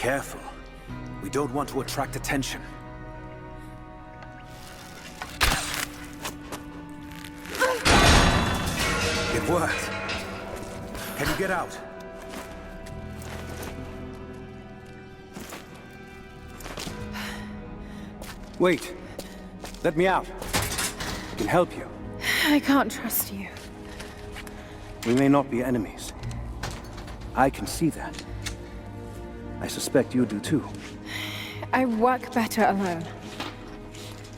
Careful. We don't want to attract attention. It worked. Can you get out? Wait. Let me out. I can help you. I can't trust you. We may not be enemies. I can see that. I suspect you do too. I work better alone.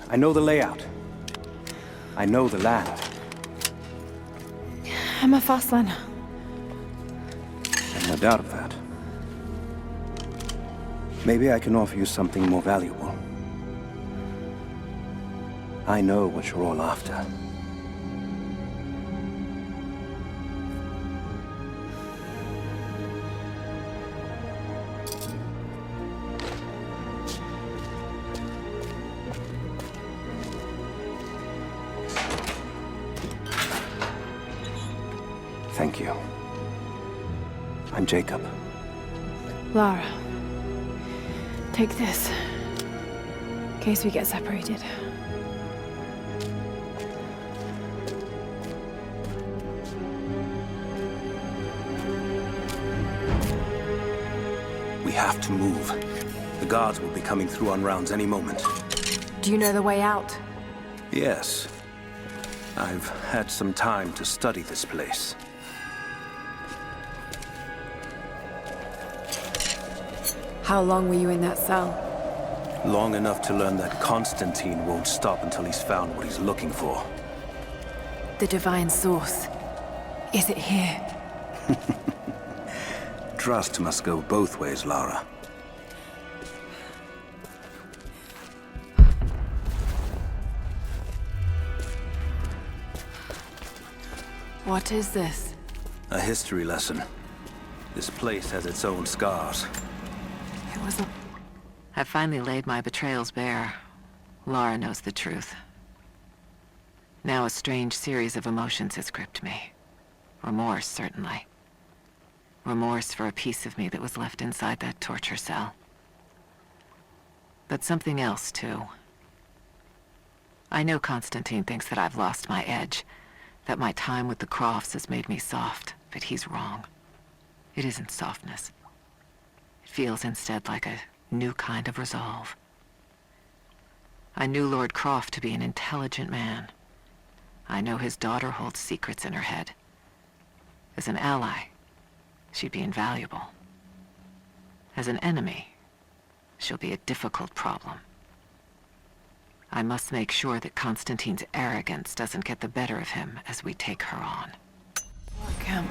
I know the layout. I know the land. I'm a fast learner. No doubt of that. Maybe I can offer you something more valuable. I know what you're all after. Thank you. I'm Jacob. Lara. Take this. In case we get separated. We have to move. The guards will be coming through on rounds any moment. Do you know the way out? Yes. I've had some time to study this place. How long were you in that cell? Long enough to learn that Constantine won't stop until he's found what he's looking for. The divine source. Is it here? Trust must go both ways, Lara. What is this? A history lesson. This place has its own scars. It was a... I finally laid my betrayals bare. Lara knows the truth. Now a strange series of emotions has gripped me. Remorse, certainly. Remorse for a piece of me that was left inside that torture cell. But something else, too. I know Constantine thinks that I've lost my edge, that my time with the Crofts has made me soft, but he's wrong. It isn't softness. It feels instead like a new kind of resolve. I knew Lord Croft to be an intelligent man. I know his daughter holds secrets in her head. As an ally, she'd be invaluable. As an enemy, she'll be a difficult problem. I must make sure that Constantine's arrogance doesn't get the better of him as we take her on. camp.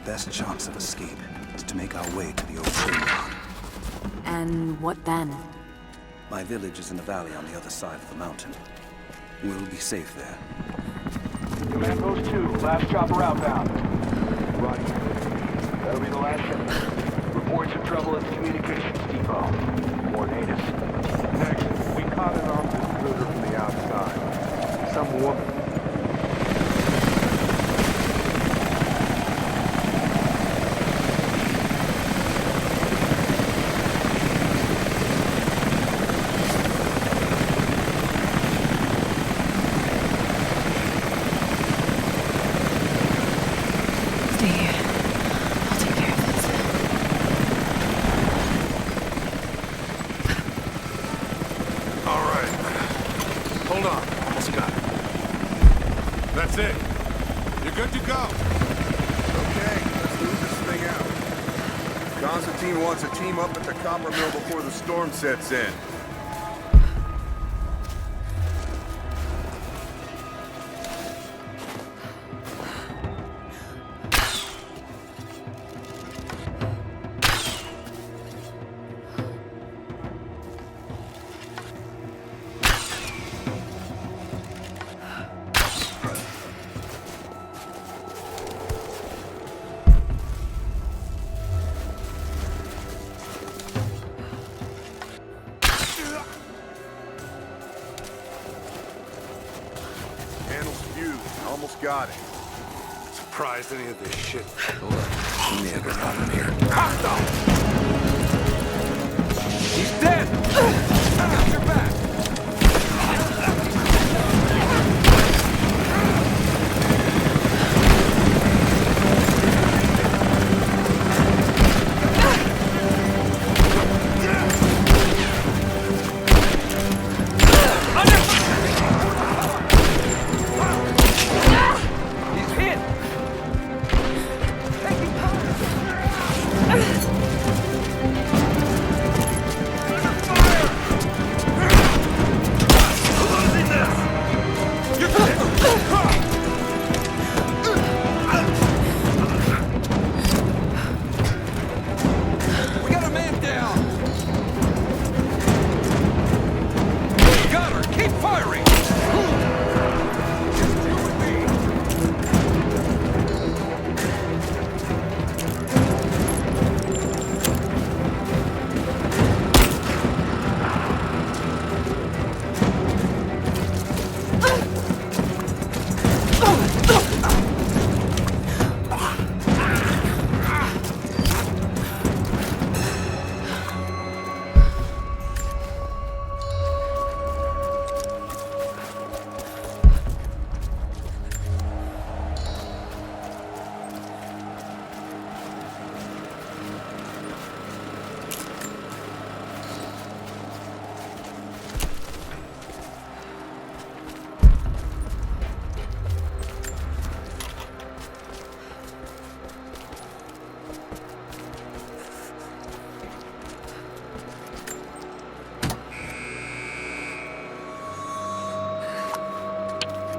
Best chance of escape is to make our way to the old train yard. And what then? My village is in a valley on the other side of the mountain. We'll be safe there. Command Post 2, last chopper outbound. Roger. That'll be the last ship. Reports of trouble at the communications depot. More natives. Next, we caught an armed intruder from the outside. Some woman. That's it. You're good to go. Okay, let's move this thing out. Constantine wants a team up at the copper mill before the storm sets in. panel's fused. Almost got it. Surprised any of this shit. Hold on. We may have a problem here. He's dead! I got your back!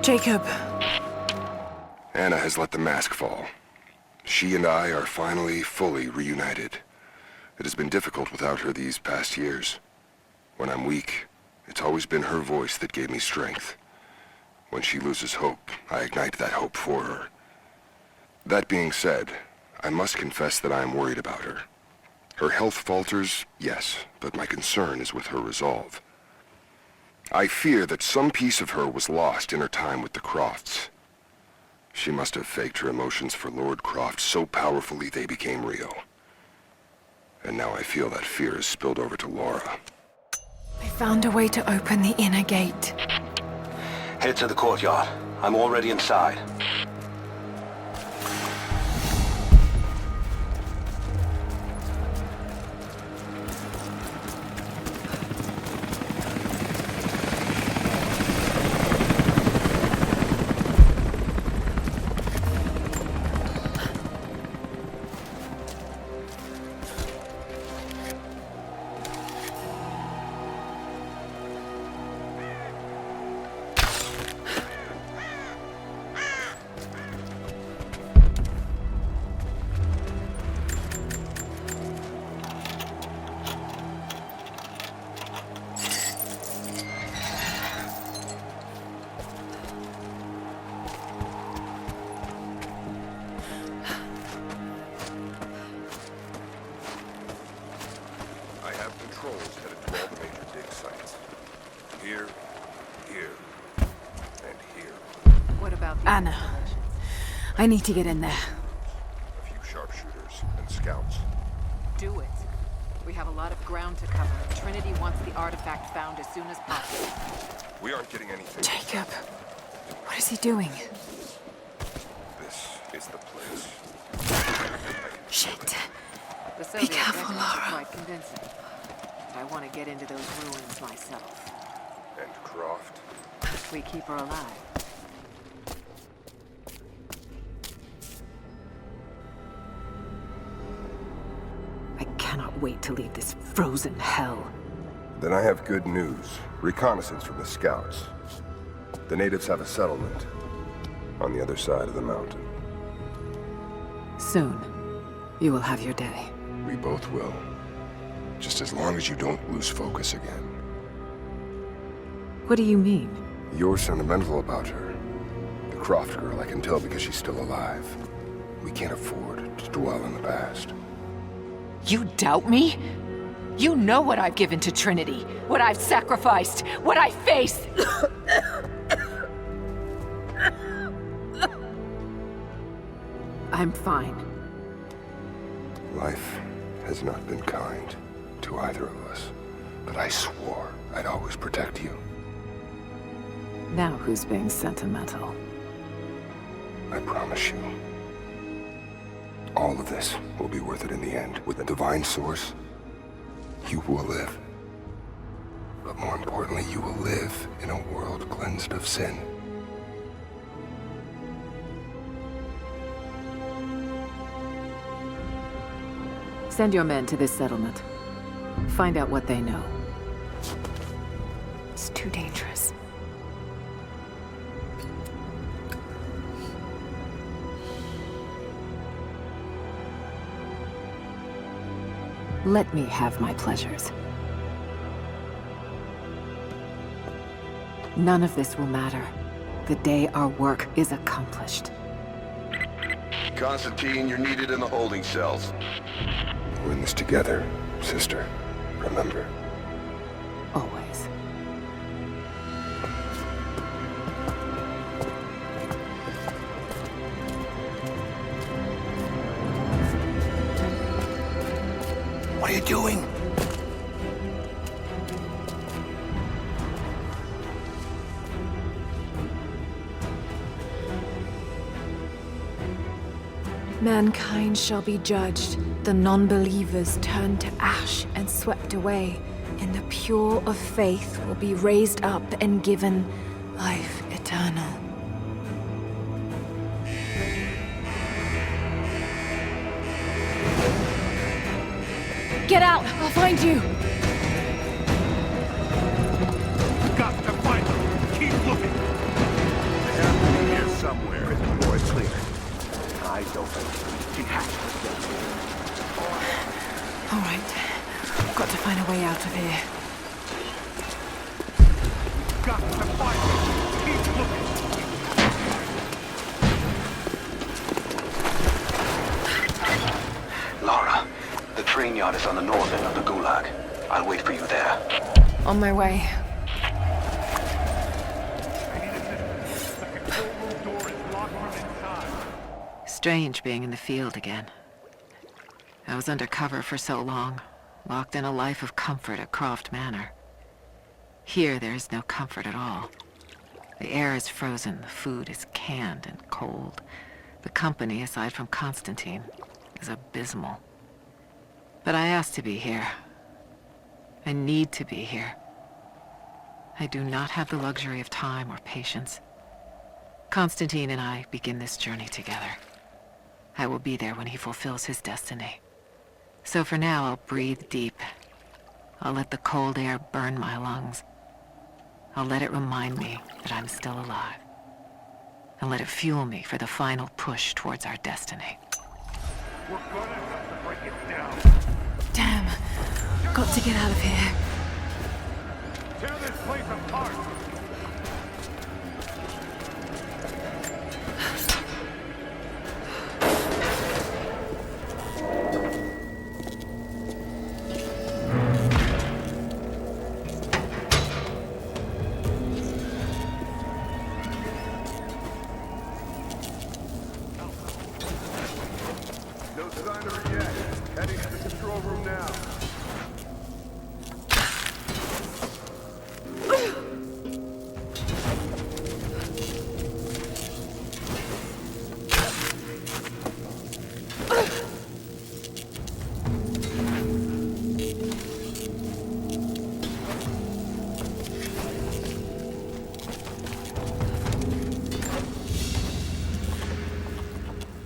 Jacob. Anna has let the mask fall. She and I are finally fully reunited. It has been difficult without her these past years. When I'm weak, it's always been her voice that gave me strength. When she loses hope, I ignite that hope for her. That being said, I must confess that I am worried about her. Her health falters, yes, but my concern is with her resolve. I fear that some piece of her was lost in her time with the Crofts. She must have faked her emotions for Lord Croft so powerfully they became real. And now I feel that fear has spilled over to Laura. They found a way to open the inner gate. Head to the courtyard. I'm already inside. Patrols headed to all the major dig sites. Here, here, and here. What about the Anna. I need to get in there. A few sharpshooters and scouts. Do it. We have a lot of ground to cover. Trinity wants the artifact found as soon as possible. We aren't getting anything. Jacob. What is he doing? This is the place. Shit. The Soviet careful, evidence is Laura. quite convincing. I want to get into those ruins myself. And Croft. We keep her alive. I cannot wait to leave this frozen hell. Then I have good news. Reconnaissance from the scouts. The natives have a settlement on the other side of the mountain. Soon, you will have your day. We both will. Just as long as you don't lose focus again. What do you mean? You're sentimental about her. The Croft girl, I can tell because she's still alive. We can't afford to dwell in the past. You doubt me? You know what I've given to Trinity, what I've sacrificed, what I face. I'm fine. Life has not been kind to either of us, but I swore I'd always protect you. Now who's being sentimental? I promise you. All of this will be worth it in the end. With the divine source, you will live. But more importantly, you will live in a world cleansed of sin. Send your men to this settlement. Find out what they know. It's too dangerous. Let me have my pleasures. None of this will matter the day our work is accomplished. Constantine, you're needed in the holding cells. We're in this together, sister. Remember. Always. What are you doing? Mankind shall be judged, the non-believers turned to ash and swept away, and the pure of faith will be raised up and given life eternal. Get out! I'll find you! Got to find them. Keep looking. They have to be here somewhere. More clear. Eyes open. She has to go. All right. I've got to find a way out of here. Got to find them. Keep looking. Lara, the train yard is on the north end of the Gulag. I'll wait for you there. On my way. Strange being in the field again. I was under cover for so long, locked in a life of comfort at Croft Manor. Here there is no comfort at all. The air is frozen, the food is canned and cold. The company, aside from Constantine, is abysmal. But I asked to be here. I need to be here. I do not have the luxury of time or patience. Constantine and I begin this journey together. I will be there when he fulfills his destiny. So for now, I'll breathe deep. I'll let the cold air burn my lungs. I'll let it remind me that I'm still alive. And let it fuel me for the final push towards our destiny. We're gonna have to break it down. Damn. Got to get out of here. Tear this place apart. No sign of her yet. Heading to the control room now.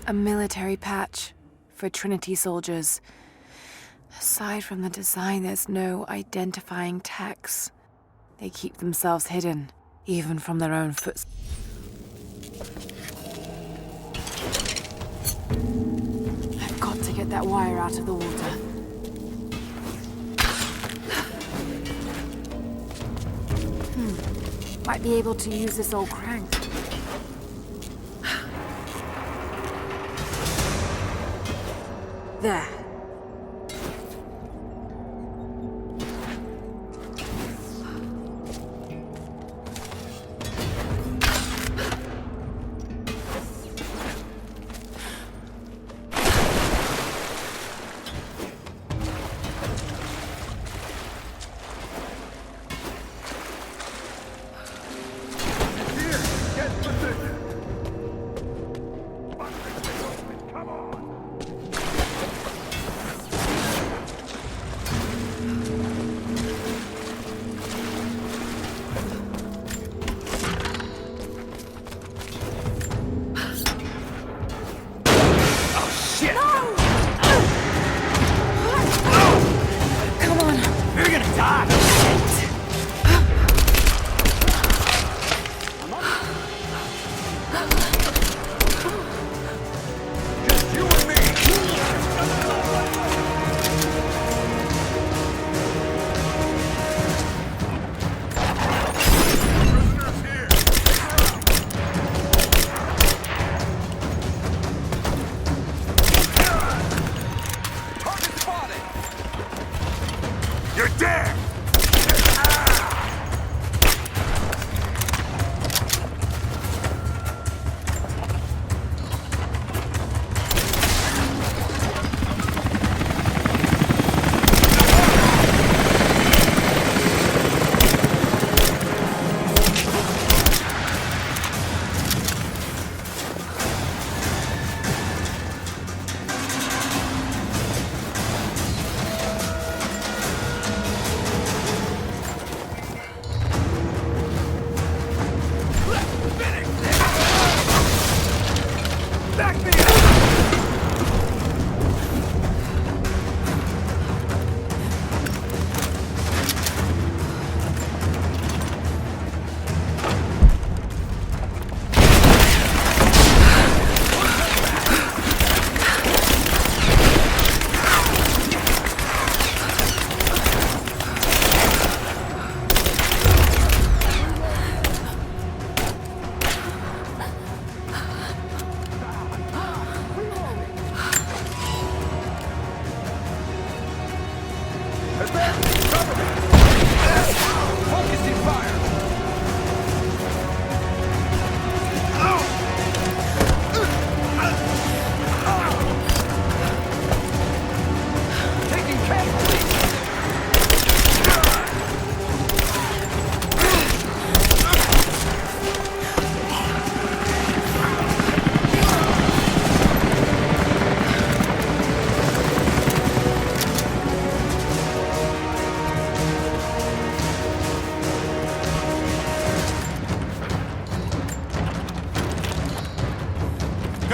A military patch for Trinity soldiers. Aside from the design, there's no identifying text. They keep themselves hidden, even from their own foot. I've got to get that wire out of the water. Might be able to use this old crank. There.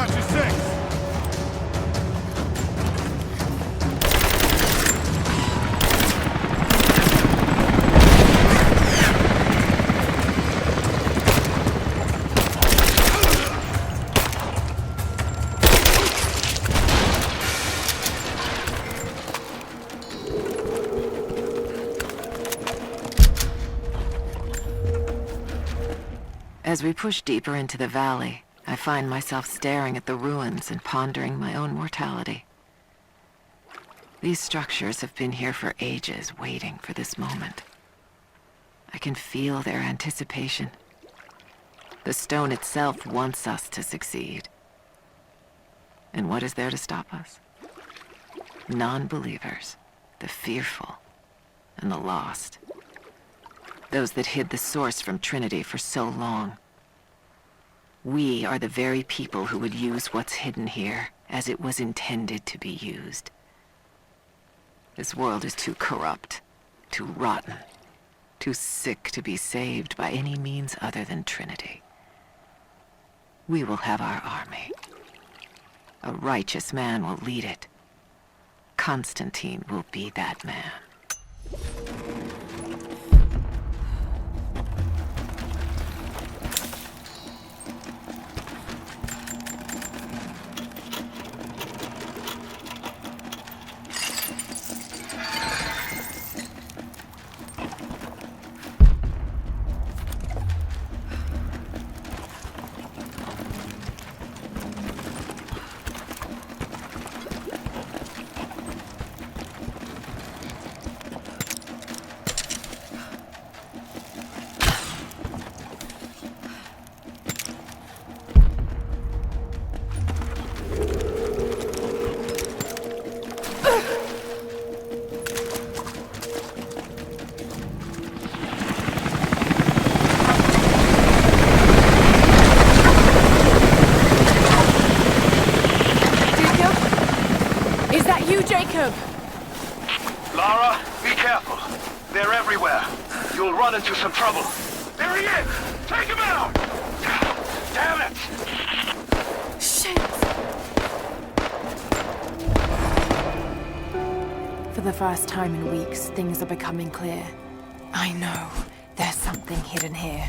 got you 6. As we push deeper into the valley, I find myself staring at the ruins and pondering my own mortality. These structures have been here for ages, waiting for this moment. I can feel their anticipation. The stone itself wants us to succeed. And what is there to stop us? Non-believers, the fearful, and the lost. Those that hid the source from Trinity for so long. We are the very people who would use what's hidden here as it was intended to be used. This world is too corrupt, too rotten, too sick to be saved by any means other than Trinity. We will have our army. A righteous man will lead it. Constantine will be that man. Jacob! Lara, be careful. They're everywhere. You'll run into some trouble. There he is! Take him out! Damn it! Shit! For the first time in weeks, things are becoming clear. I know. There's something hidden here.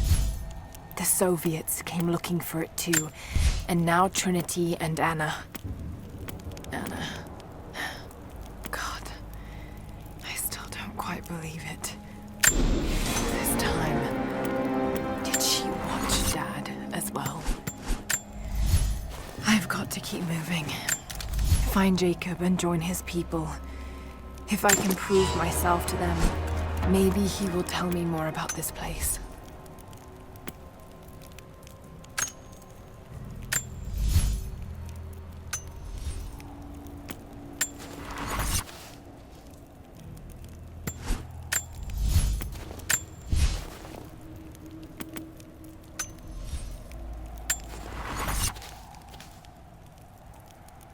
The Soviets came looking for it too. And now Trinity and Anna. Anna. God. I still don't quite believe it. This time, did she watch Dad as well? I've got to keep moving. Find Jacob and join his people. If I can prove myself to them, maybe he will tell me more about this place.